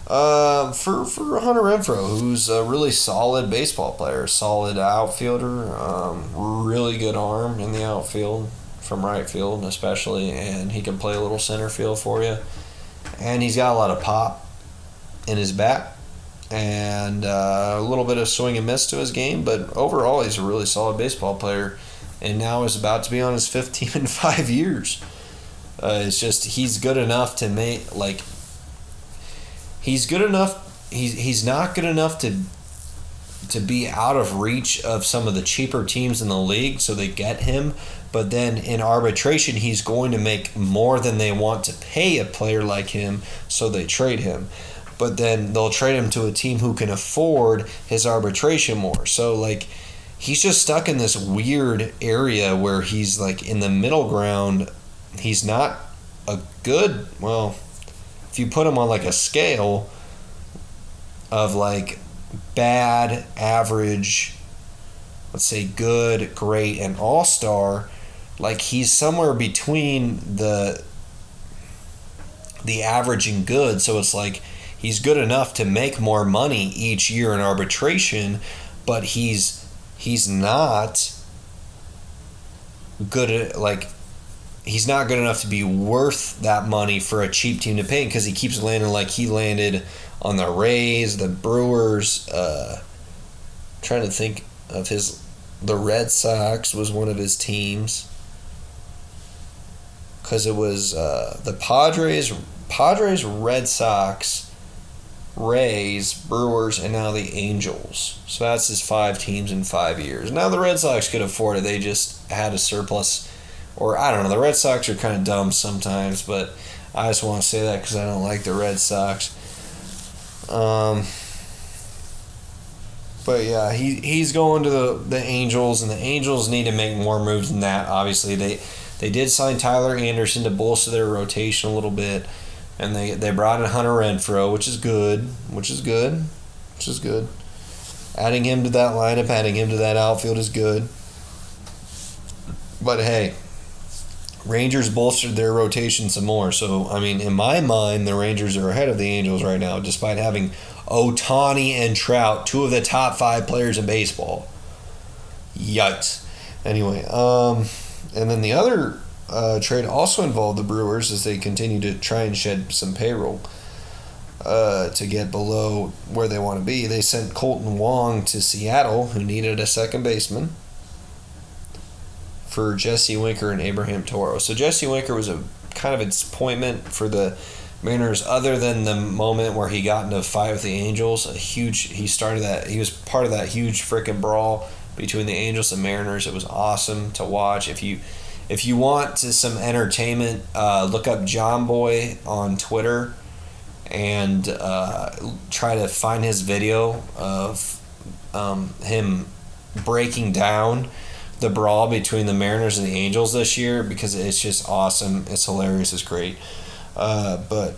For Hunter Renfroe, who's a really solid baseball player, solid outfielder, really good arm in the outfield, from right field especially, and he can play a little center field for you. And he's got a lot of pop in his bat, and a little bit of swing and miss to his game, but overall he's a really solid baseball player, and now is about to be on his 5th team in 5 years. It's just he's good enough to make, he's good enough. He's not good enough to be out of reach of some of the cheaper teams in the league, so they get him. But then in arbitration, he's going to make more than they want to pay a player like him, so they trade him. But then they'll trade him to a team who can afford his arbitration more. So, he's just stuck in this weird area where he's, in the middle ground. He's not a good, if you put him on, a scale of, bad, average, let's say good, great, and all-star, he's somewhere between the average and good. So it's he's good enough to make more money each year in arbitration, but he's not good at, he's not good enough to be worth that money for a cheap team to pay, because he keeps landing he landed on the Rays, the Brewers, trying to think of the Red Sox was one of his teams, because it was the Padres, Red Sox, Rays, Brewers, and now the Angels. So that's his 5 teams in 5 years. Now the Red Sox could afford it. They just had a surplus, or I don't know. The Red Sox are kind of dumb sometimes, but I just want to say that because I don't like the Red Sox. But yeah, he's going to the Angels, and the Angels need to make more moves than that. Obviously, they did sign Tyler Anderson to bolster their rotation a little bit, and they brought in Hunter Renfroe, which is good. Adding him to that lineup, adding him to that outfield is good. But hey, Rangers bolstered their rotation some more. So, I mean, in my mind, the Rangers are ahead of the Angels right now, despite having Ohtani and Trout, two of the top 5 players in baseball. Yikes. Anyway, and then the other trade also involved the Brewers as they continue to try and shed some payroll to get below where they want to be. They sent Colton Wong to Seattle, who needed a second baseman, for Jesse Winker and Abraham Toro. So Jesse Winker was a kind of a disappointment for the Mariners, other than the moment where he got into a fight with the Angels. He was part of that huge freaking brawl between the Angels and Mariners. It was awesome to watch. If you want some entertainment, look up John Boy on Twitter and try to find his video of him breaking down the brawl between the Mariners and the Angels this year, because it's just awesome. It's hilarious. It's great. But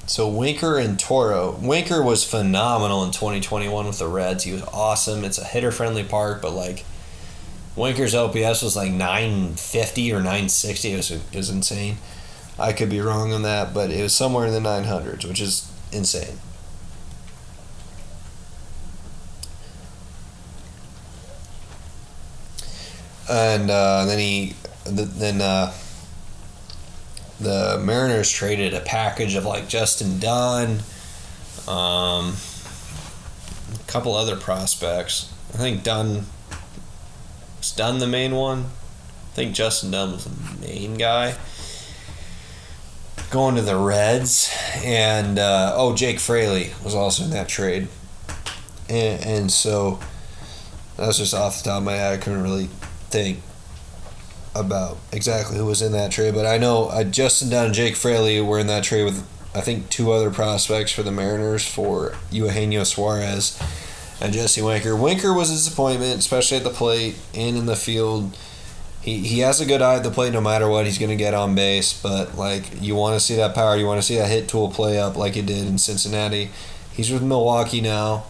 so Winker and Toro. Winker was phenomenal in 2021 with the Reds. He was awesome. It's a hitter-friendly park, but like Winker's OPS was like 950 or 960. It was insane. I could be wrong on that, but it was somewhere in the 900s, which is insane. And then the Mariners traded a package of like Justin Dunn, a couple other prospects. I think was Dunn the main one. I think Justin Dunn was the main guy. Going to the Reds, and Jake Fraley was also in that trade, and so that's just off the top of my head. I couldn't really think about exactly who was in that trade, but I know Justin Dunn and Jake Fraley were in that trade with, I think, 2 other prospects for the Mariners, for Eugenio Suarez and Jesse Winker. Winker was a disappointment, especially at the plate and in the field. He has a good eye at the plate no matter what. He's going to get on base, but like, you want to see that power, you want to see that hit tool play up like it did in Cincinnati. He's with Milwaukee now.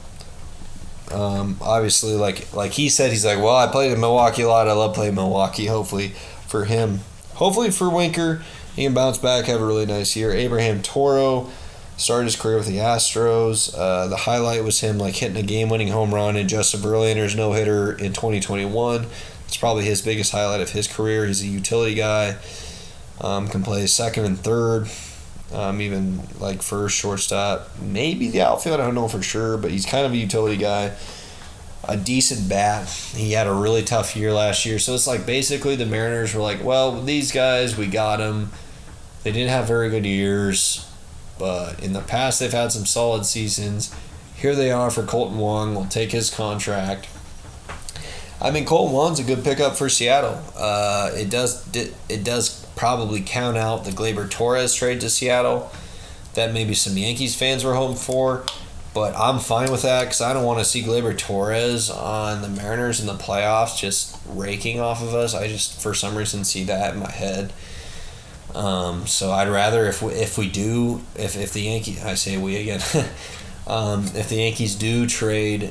Obviously, like he said, he's like, well, I played in Milwaukee a lot. I love playing Milwaukee. Hopefully for him, hopefully for Winker, he can bounce back, have a really nice year. Abraham Toro started his career with the Astros. The highlight was him like hitting a game-winning home run in Justin Verlander's no-hitter in 2021. It's probably his biggest highlight of his career. He's a utility guy. Can play second and third. Even like first, shortstop, maybe the outfield. I don't know for sure, but he's kind of a utility guy. A decent bat. He had a really tough year last year, so it's like basically the Mariners were like, well, these guys, we got them. They didn't have very good years, but in the past they've had some solid seasons. Here they are for Colton Wong. We'll take his contract. I mean, Colton Wong's a good pickup for Seattle. It does probably count out the Gleyber Torres trade to Seattle that maybe some Yankees fans were hoping for, but I'm fine with that because I don't want to see Gleyber Torres on the Mariners in the playoffs just raking off of us. I just, for some reason, see that in my head. So I'd rather if the Yankees, I say we again, if the Yankees do trade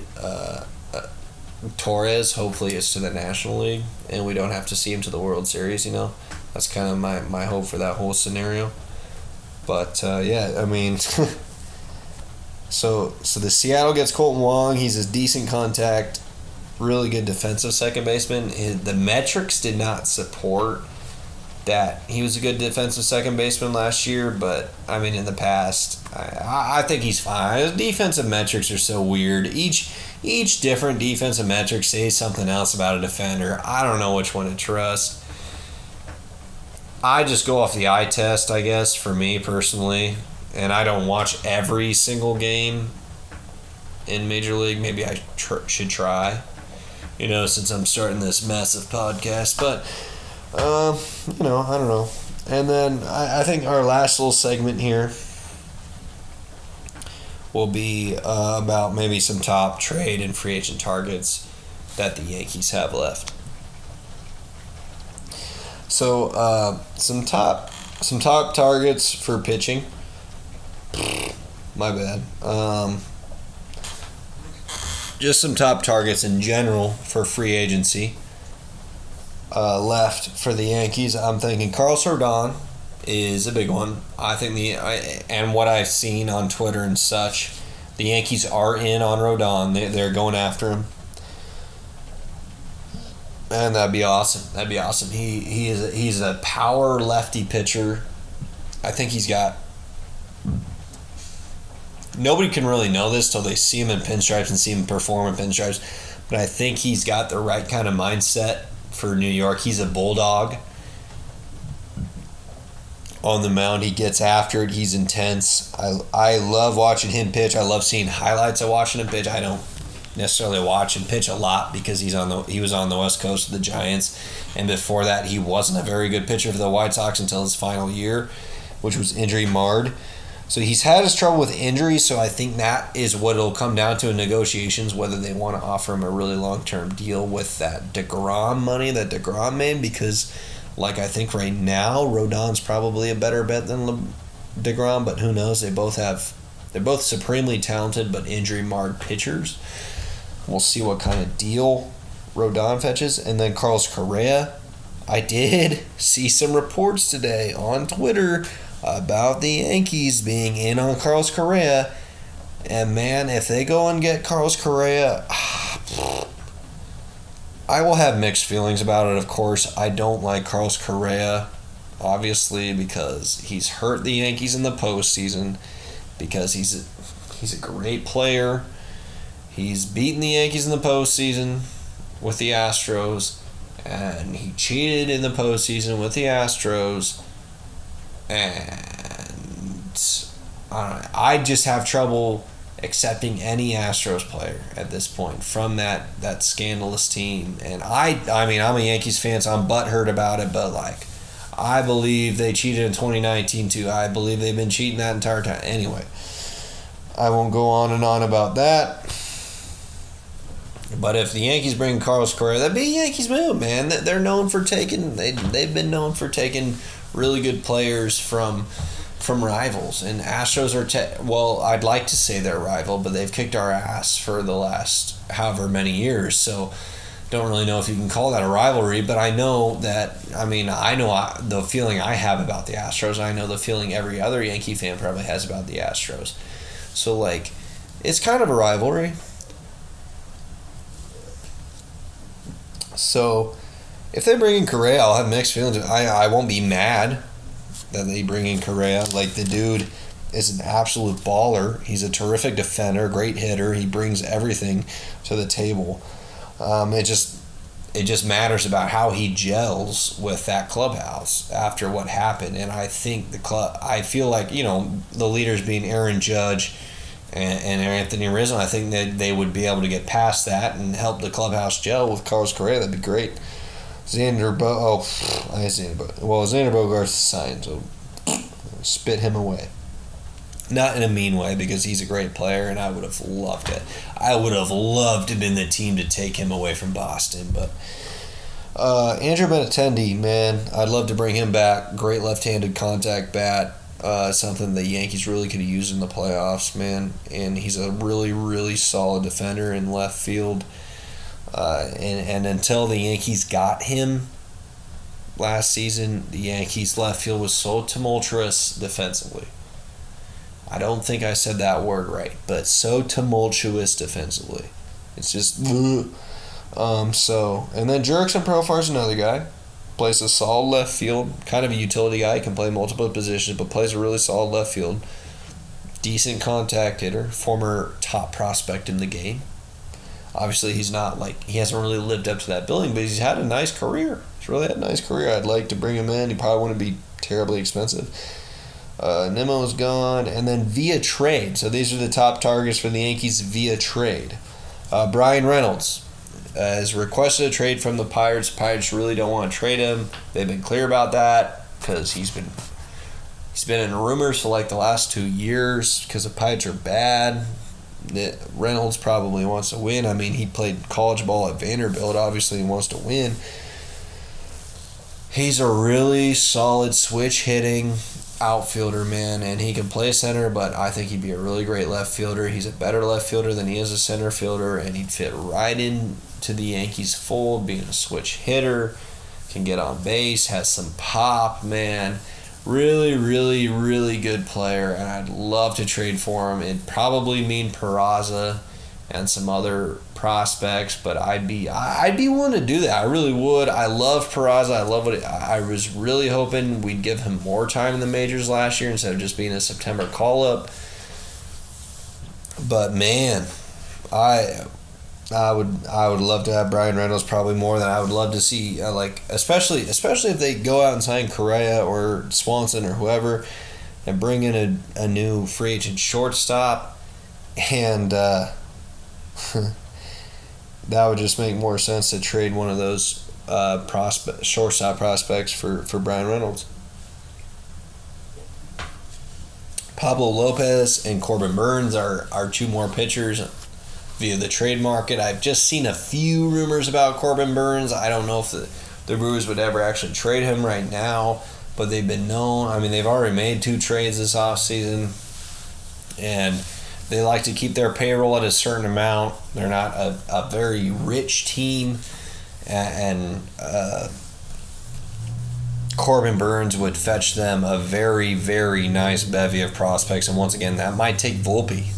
Torres, hopefully it's to the National League and we don't have to see him to the World Series, That's kind of my hope for that whole scenario. But, yeah, I mean, so the Seattle gets Colton Wong. He's a decent contact, really good defensive second baseman. The metrics did not support that he was a good defensive second baseman last year, but, I mean, in the past, I think he's fine. His defensive metrics are so weird. Each different defensive metric says something else about a defender. I don't know which one to trust. I just go off the eye test, I guess, for me personally, and I don't watch every single game in Major League. Maybe I should try, since I'm starting this massive podcast. But, I don't know. And then I think our last little segment here will be about maybe some top trade and free agent targets that the Yankees have left. So some top targets for pitching. My bad. Just some top targets in general for free agency. left for the Yankees. I'm thinking Carlos Rodon is a big one. I think and what I've seen on Twitter and such, the Yankees are in on Rodon. They're going after him. And that'd be awesome. That'd be awesome. He's a power lefty pitcher. I think he's got. Nobody can really know this till they see him in pinstripes and see him perform in pinstripes. But I think he's got the right kind of mindset for New York. He's a bulldog. On the mound, he gets after it. He's intense. I love watching him pitch. I love seeing highlights of watching him pitch. I don't necessarily watch him pitch a lot because he was on the West Coast of the Giants, and before that he wasn't a very good pitcher for the White Sox until his final year, which was injury marred. So he's had his trouble with injuries, so I think that is what it'll come down to in negotiations, whether they want to offer him a really long-term deal with that DeGrom money that DeGrom made, because I think right now Rodon's probably a better bet than DeGrom, but who knows? They're both supremely talented but injury-marred pitchers. We'll see what kind of deal Rodon fetches. And then Carlos Correa. I did see some reports today on Twitter about the Yankees being in on Carlos Correa. And man, if they go and get Carlos Correa, I will have mixed feelings about it, of course. I don't like Carlos Correa, obviously, because he's hurt the Yankees in the postseason, because he's a great player. He's beaten the Yankees in the postseason with the Astros, and he cheated in the postseason with the Astros. And I just have trouble accepting any Astros player at this point from that scandalous team. And I mean, I'm a Yankees fan, so I'm butthurt about it, but I believe they cheated in 2019 too. I believe they've been cheating that entire time. Anyway, I won't go on and on about that. But if the Yankees bring Carlos Correa, that'd be a Yankees move, man. They're known for taking. They've been known for taking really good players from rivals, and Astros are I'd like to say they're rival, but they've kicked our ass for the last however many years. So don't really know if you can call that a rivalry, but I know that. I mean, I know the feeling I have about the Astros. I know the feeling every other Yankee fan probably has about the Astros. So it's kind of a rivalry. So, if they bring in Correa, I'll have mixed feelings. I won't be mad that they bring in Correa. The dude is an absolute baller. He's a terrific defender, great hitter. He brings everything to the table. It just matters about how he gels with that clubhouse after what happened. And I think I feel like, the leaders being Aaron Judge and Anthony Rizzo, I think that they would be able to get past that and help the clubhouse gel with Carlos Correa. That'd be great. Xander Bogaerts is signed, so spit him away. Not in a mean way, because he's a great player, and I would have loved it. I would have loved to have been the team to take him away from Boston, but Andrew Benintendi, man, I'd love to bring him back. Great left-handed contact bat. Something the Yankees really could use in the playoffs, man. And he's a really, really solid defender in left field. And until the Yankees got him last season, the Yankees' left field was so tumultuous defensively. I don't think I said that word right, but so tumultuous defensively. It's just... and then Jurickson Profar is another guy. Plays a solid left field, kind of a utility guy. He can play multiple positions, but plays a really solid left field. Decent contact hitter, former top prospect in the game. Obviously, he's not he hasn't really lived up to that billing, but he's had a nice career. He's really had a nice career. I'd like to bring him in. He probably wouldn't be terribly expensive. Nimmo's gone, and then via trade. So these are the top targets for the Yankees via trade. Brian Reynolds has requested a trade from the Pirates. Pirates really don't want to trade him. They've been clear about that because he's been in rumors for the last 2 years because the Pirates are bad. Reynolds probably wants to win. I mean, he played college ball at Vanderbilt. Obviously, he wants to win. He's a really solid switch hitting outfielder, man, and he can play center, but I think he'd be a really great left fielder. He's a better left fielder than he is a center fielder, and he'd fit right into the Yankees fold, being a switch hitter. can get on base, has some pop, man. Really, really, really good player, and I'd love to trade for him. It'd probably mean Peraza and some other prospects, but I'd be willing to do that. I really would. I love Peraza. I love I was really hoping we'd give him more time in the majors last year instead of just being a September call-up. But man, I would love to have Brian Reynolds probably more than I would love to see especially if they go out and sign Correa or Swanson or whoever and bring in a new free agent shortstop, and that would just make more sense to trade one of those shortstop prospects for Brian Reynolds. Pablo Lopez and Corbin Burns are two more pitchers via the trade market. I've just seen a few rumors about Corbin Burns. I don't know if the Brewers would ever actually trade him right now, but they've been known. I mean, they've already made 2 trades this offseason, and they like to keep their payroll at a certain amount. They're not a very rich team, and Corbin Burns would fetch them a very, very nice bevy of prospects, and once again, that might take Volpe.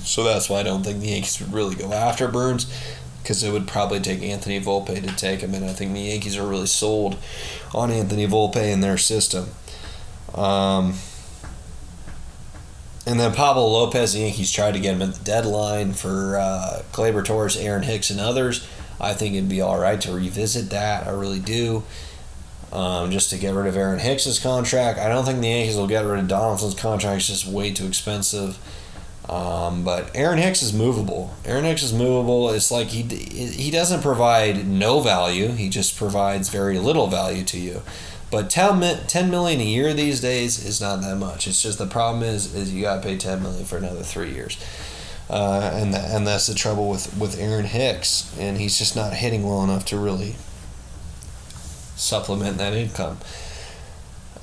So that's why I don't think the Yankees would really go after Burns, because it would probably take Anthony Volpe to take him, and I think the Yankees are really sold on Anthony Volpe in their system. And then Pablo Lopez, the Yankees tried to get him at the deadline for Gleyber Torres, Aaron Hicks, and others. I think it'd be all right to revisit that. I really do. Just to get rid of Aaron Hicks' contract. I don't think the Yankees will get rid of Donaldson's contract. It's just way too expensive. But Aaron Hicks is movable. It's like he doesn't provide no value. He just provides very little value to you. But $10 million a year these days is not that much. It's just the problem is you got to pay $10 million for another 3 years. And that's the trouble with Aaron Hicks. And he's just not hitting well enough to really supplement that income.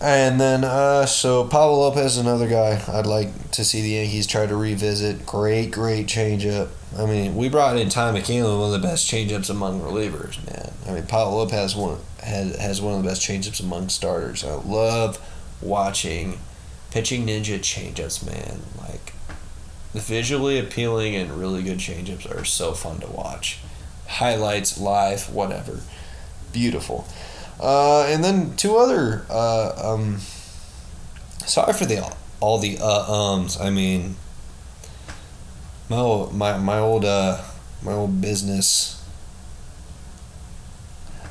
And then, so Pablo Lopez is another guy I'd like to see the Yankees try to revisit. Great changeup. I mean, we brought in Ty McKinley, one of the best changeups among relievers, man. I mean, Pablo Lopez has one of the best changeups among starters. I love watching pitching ninja changeups, man. Like, the visually appealing and really good changeups are so fun to watch. Highlights, live, whatever. Beautiful. And then 2 other. Sorry for all the ums. I mean, my old business.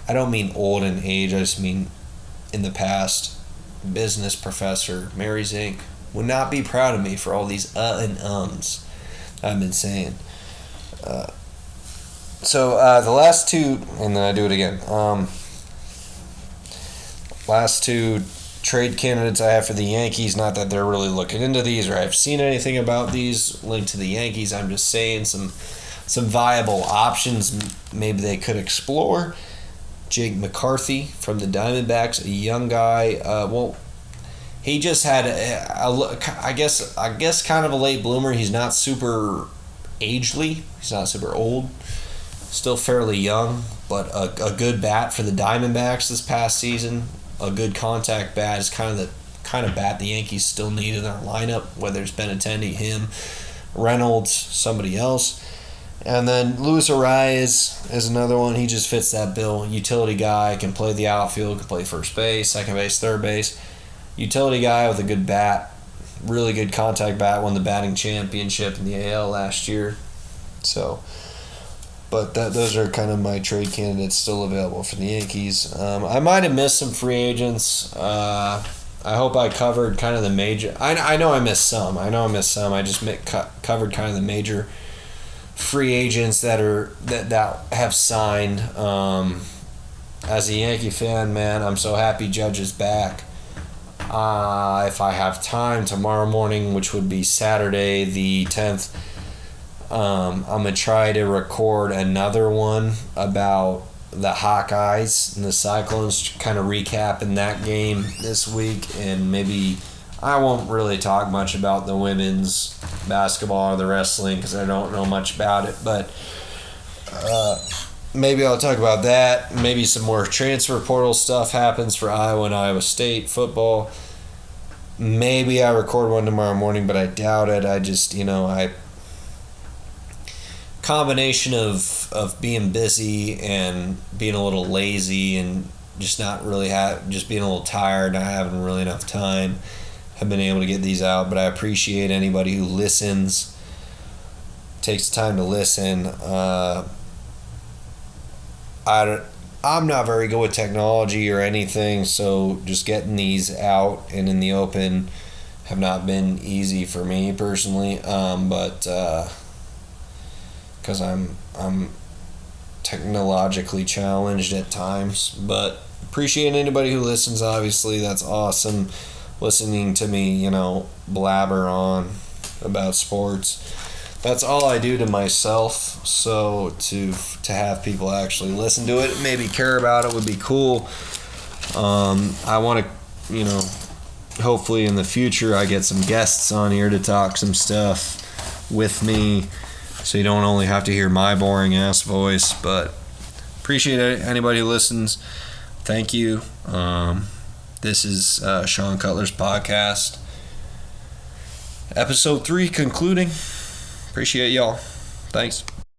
I don't mean old in age. I just mean in the past. Business professor Mary Zink would not be proud of me for all these and ums I've been saying. So the last 2, and then I do it again. Last 2 trade candidates I have for the Yankees, not that they're really looking into these or I've seen anything about these linked to the Yankees. I'm just saying some viable options maybe they could explore. Jake McCarthy from the Diamondbacks, a young guy. He just had I guess kind of a late bloomer. He's not super agely. He's not super old. Still fairly young, but a good bat for the Diamondbacks this past season. A good contact bat is kind of bat the Yankees still need in their lineup, whether it's Benintendi, him, Reynolds, somebody else. And then Luis Arias is another one. He just fits that bill. Utility guy, can play the outfield, can play first base, second base, third base. Utility guy with a good bat, really good contact bat, won the batting championship in the AL last year. So, but those are kind of my trade candidates still available for the Yankees. I might have missed some free agents. I hope I covered kind of the major. I know I missed some. I just covered kind of the major free agents that have signed. As a Yankee fan, man, I'm so happy Judge is back. If I have time tomorrow morning, which would be Saturday the 10th, I'm going to try to record another one about the Hawkeyes and the Cyclones, kind of recapping that game this week, and maybe I won't really talk much about the women's basketball or the wrestling because I don't know much about it, but maybe I'll talk about that. Maybe some more transfer portal stuff happens for Iowa and Iowa State football. Maybe I record one tomorrow morning, but I doubt it. I just, combination of being busy and being a little lazy and just not really just being a little tired, not having really enough time, have been able to get these out. But I appreciate anybody who listens, takes the time to listen. I'm not very good with technology or anything, so just getting these out and in the open have not been easy for me personally. But because I'm technologically challenged at times, but appreciate anybody who listens. Obviously, that's awesome. Listening to me, blabber on about sports. That's all I do to myself. So to have people actually listen to it, maybe care about it, would be cool. I want to, hopefully in the future I get some guests on here to talk some stuff with me, so you don't only have to hear my boring ass voice. But appreciate anybody who listens. Thank you. This is Sean Cutler's podcast, episode 3 concluding. Appreciate y'all. Thanks.